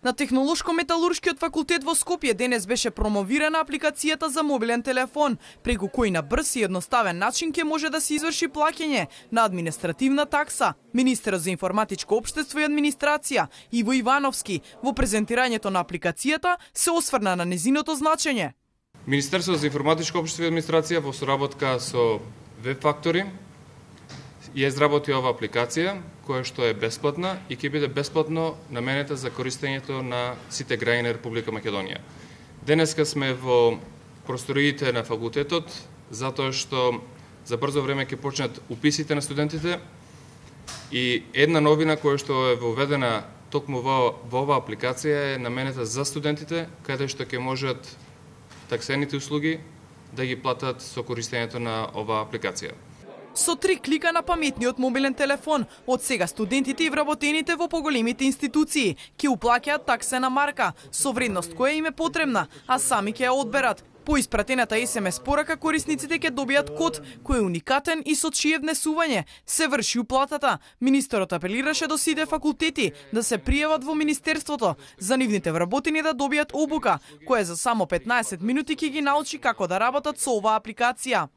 На Технолошко-металуршкиот факултет во Скопје денес беше промовирана апликацијата за мобилен телефон, преку кој на брз и едноставен начин ќе може да се изврши плаќање на административна такса. Министерот за информатичко општество и администрација Иво Ивановски во презентирањето на апликацијата се осврна на незиното значење. Министерството за информатичко општество и администрација во соработка со Веб-фактори ја изработи ова апликација, која што е бесплатна и ќе биде бесплатно наменета за користењето на сите граѓани на Република Македонија. Денеска сме во просториите на факултетот, затоа што за брзо време ќе почнат уписите на студентите и една новина која што е воведена токму во оваа апликација е наменета за студентите, каде што ќе можат таксените услуги да ги платат со користењето на оваа апликација. Со 3 клика на паметниот мобилен телефон, од сега студентите и вработените во поголемите институции ќе уплаќаат таксена марка, со вредност која им е потребна, а сами ќе ја одберат. По испратената SMS порака корисниците ќе добијат код кој е уникатен и со чие внесување се врши уплатата. Министерот апелираше до сите факултети да се пријават во министерството, за нивните вработени да добијат обука, која за само 15 минути ќе ги научи како да работат со оваа апликација.